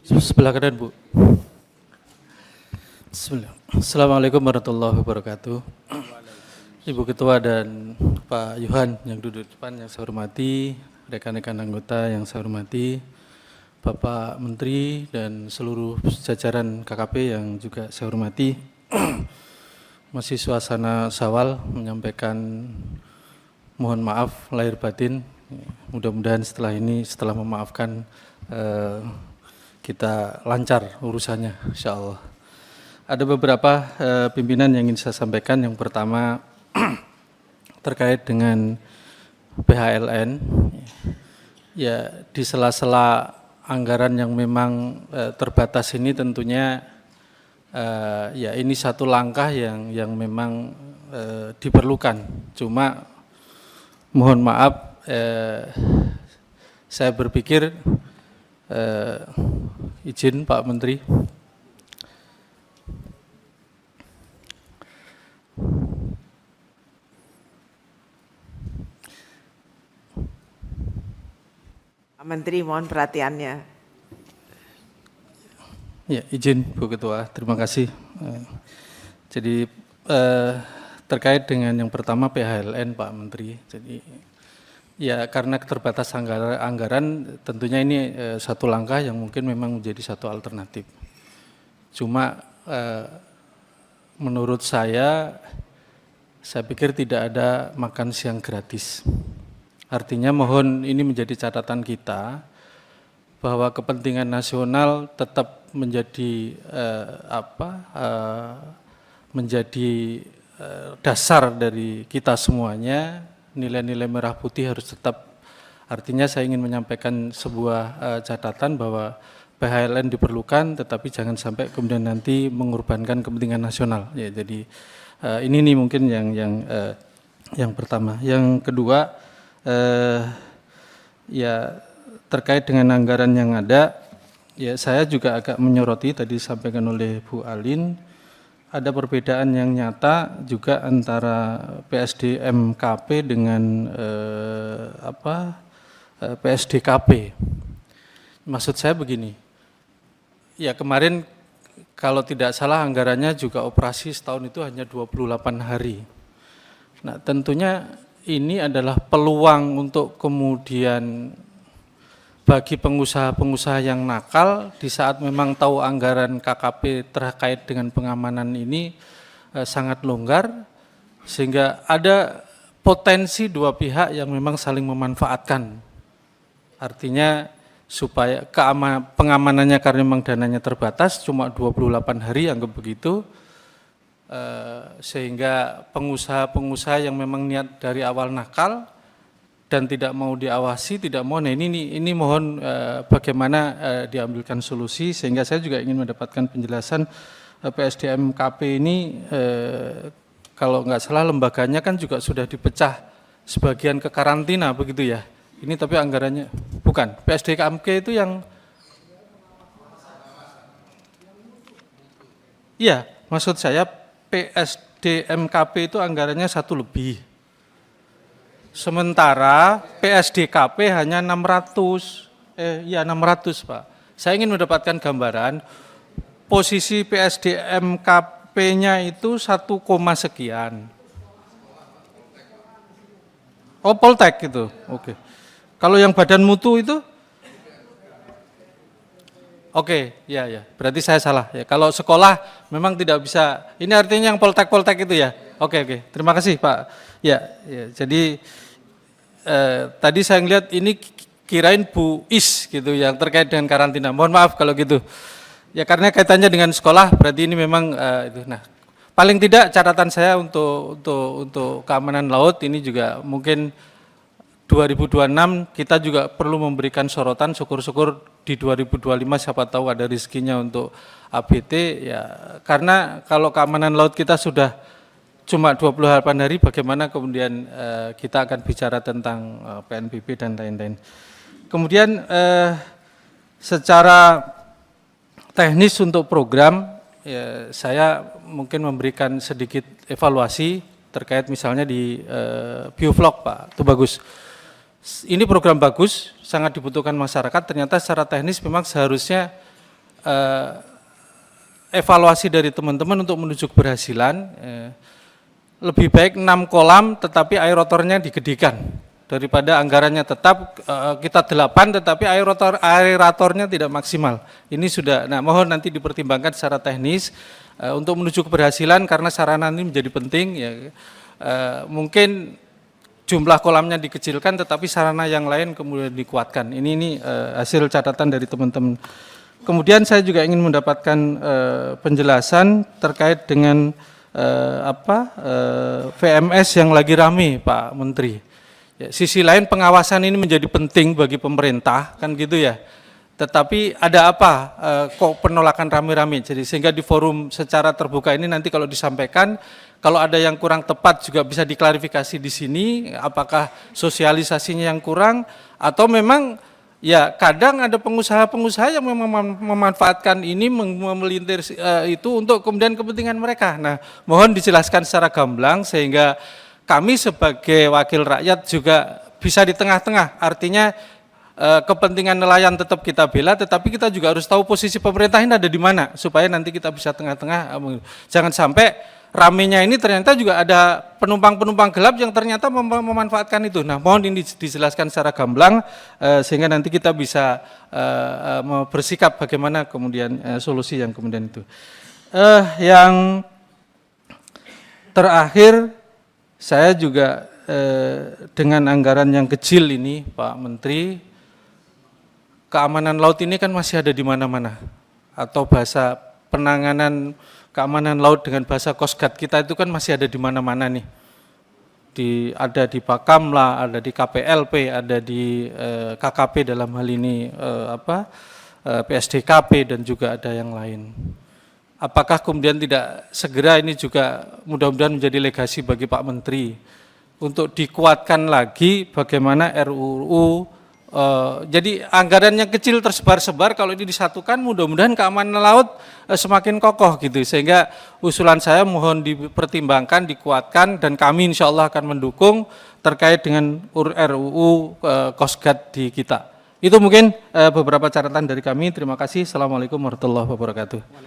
Sebelah kanan, Bu. Bismillah. Assalamualaikum warahmatullahi wabarakatuh. Ibu Ketua dan Pak Yuhan yang duduk di depan yang saya hormati, rekan-rekan anggota yang saya hormati, Bapak Menteri dan seluruh jajaran KKP yang juga saya hormati. Masih suasana Syawal, menyampaikan mohon maaf lahir batin. Mudah-mudahan setelah ini, setelah memaafkan, kita lancar urusannya, insya Allah. Ada beberapa pimpinan yang ingin saya sampaikan. Yang pertama terkait dengan PHLN. Ya, di sela-sela anggaran yang memang terbatas ini tentunya ya ini satu langkah yang memang diperlukan. Cuma mohon maaf, saya berpikir izin Pak Menteri. Pak Menteri, mohon perhatiannya. Ya, izin Bu Ketua, terima kasih. Jadi terkait dengan yang pertama PHLN Pak Menteri. Jadi ya karena keterbatasan anggaran tentunya ini satu langkah yang mungkin memang menjadi satu alternatif. Cuma menurut saya pikir tidak ada makan siang gratis. Artinya mohon ini menjadi catatan kita bahwa kepentingan nasional tetap menjadi menjadi dasar dari kita semuanya. Nilai-nilai merah putih harus tetap. Artinya saya ingin menyampaikan sebuah catatan bahwa PHLN diperlukan, tetapi jangan sampai kemudian nanti mengorbankan kepentingan nasional. Ya, jadi ini nih mungkin yang pertama. Yang kedua, ya terkait dengan anggaran yang ada, ya saya juga agak menyoroti tadi disampaikan oleh Bu Alin. Ada perbedaan yang nyata juga antara PSDMKP dengan PSDKP. Maksud saya begini, ya kemarin kalau tidak salah anggarannya juga operasi setahun itu hanya 28 hari. Nah tentunya ini adalah peluang untuk kemudian bagi pengusaha-pengusaha yang nakal di saat memang tahu anggaran KKP terkait dengan pengamanan ini sangat longgar, sehingga ada potensi dua pihak yang memang saling memanfaatkan. Artinya supaya pengamanannya karena memang dananya terbatas cuma 28 hari anggap begitu, sehingga pengusaha-pengusaha yang memang niat dari awal nakal dan tidak mau diawasi, tidak mau. Nah ini mohon bagaimana diambilkan solusi, sehingga saya juga ingin mendapatkan penjelasan PSDMKP ini kalau nggak salah lembaganya kan juga sudah dipecah sebagian ke karantina begitu ya. Ini tapi anggarannya bukan. PSDMK itu yang iya, maksud saya PSDMKP itu anggarannya 1 lebih. Sementara PSDKP hanya 600, 600 Pak. Saya ingin mendapatkan gambaran posisi PSDMKP-nya itu 1, sekian. Oh Poltek itu, oke. Kalau yang badan mutu itu? Oke, ya, berarti saya salah. Ya, kalau sekolah memang tidak bisa, ini artinya yang Poltek itu ya? Oke, terima kasih Pak. Ya, jadi tadi saya ngelihat ini kirain Bu Is gitu yang terkait dengan karantina. Mohon maaf kalau gitu. Ya karena kaitannya dengan sekolah, berarti ini memang itu. Nah, paling tidak catatan saya untuk keamanan laut ini juga mungkin 2026 kita juga perlu memberikan sorotan. Syukur-syukur di 2025 siapa tahu ada rezekinya untuk ABT ya. Karena kalau keamanan laut kita sudah cuma 28 hari, bagaimana kemudian kita akan bicara tentang PNBP dan lain-lain. Kemudian secara teknis untuk program, ya, saya mungkin memberikan sedikit evaluasi terkait misalnya di biovlog Pak, itu bagus. Ini program bagus, sangat dibutuhkan masyarakat, ternyata secara teknis memang seharusnya evaluasi dari teman-teman untuk menuju keberhasilan, lebih baik 6 kolam tetapi aerotornya digedikan daripada anggarannya tetap kita 8 tetapi aeratornya tidak maksimal. Ini sudah, nah mohon nanti dipertimbangkan secara teknis untuk menuju keberhasilan karena sarana ini menjadi penting ya. Mungkin jumlah kolamnya dikecilkan tetapi sarana yang lain kemudian dikuatkan. Ini hasil catatan dari teman-teman. Kemudian saya juga ingin mendapatkan penjelasan terkait dengan VMS yang lagi rame Pak Menteri. Ya, sisi lain pengawasan ini menjadi penting bagi pemerintah kan gitu ya. Tetapi ada apa kok penolakan rame-rame? Jadi sehingga di forum secara terbuka ini nanti kalau disampaikan, kalau ada yang kurang tepat juga bisa diklarifikasi di sini. Apakah sosialisasinya yang kurang atau memang ya kadang ada pengusaha-pengusaha yang memang memanfaatkan ini memelintir itu untuk kemudian kepentingan mereka. Nah, mohon dijelaskan secara gamblang sehingga kami sebagai wakil rakyat juga bisa di tengah-tengah. Artinya kepentingan nelayan tetap kita bela, tetapi kita juga harus tahu posisi pemerintah ini ada di mana supaya nanti kita bisa tengah-tengah. Jangan sampai ramenya ini ternyata juga ada penumpang-penumpang gelap yang ternyata memanfaatkan itu. Nah, mohon ini dijelaskan secara gamblang sehingga nanti kita bisa bersikap bagaimana kemudian solusi yang kemudian itu. Yang terakhir, saya juga dengan anggaran yang kecil ini, Pak Menteri, keamanan laut ini kan masih ada di mana-mana. Atau bahasa penanganan keamanan laut dengan bahasa Coast Guard kita itu kan masih ada di mana-mana nih. Ada di Bakamla, ada di KPLP, ada di KKP dalam hal ini PSDKP dan juga ada yang lain. Apakah kemudian tidak segera ini juga mudah-mudahan menjadi legasi bagi Pak Menteri untuk dikuatkan lagi bagaimana RUU, jadi anggaran yang kecil tersebar-sebar kalau ini disatukan mudah-mudahan keamanan laut semakin kokoh gitu, sehingga usulan saya mohon dipertimbangkan, dikuatkan dan kami insya Allah akan mendukung terkait dengan RUU Coast Guard di kita. Itu mungkin beberapa catatan dari kami. Terima kasih. Assalamualaikum warahmatullahi wabarakatuh.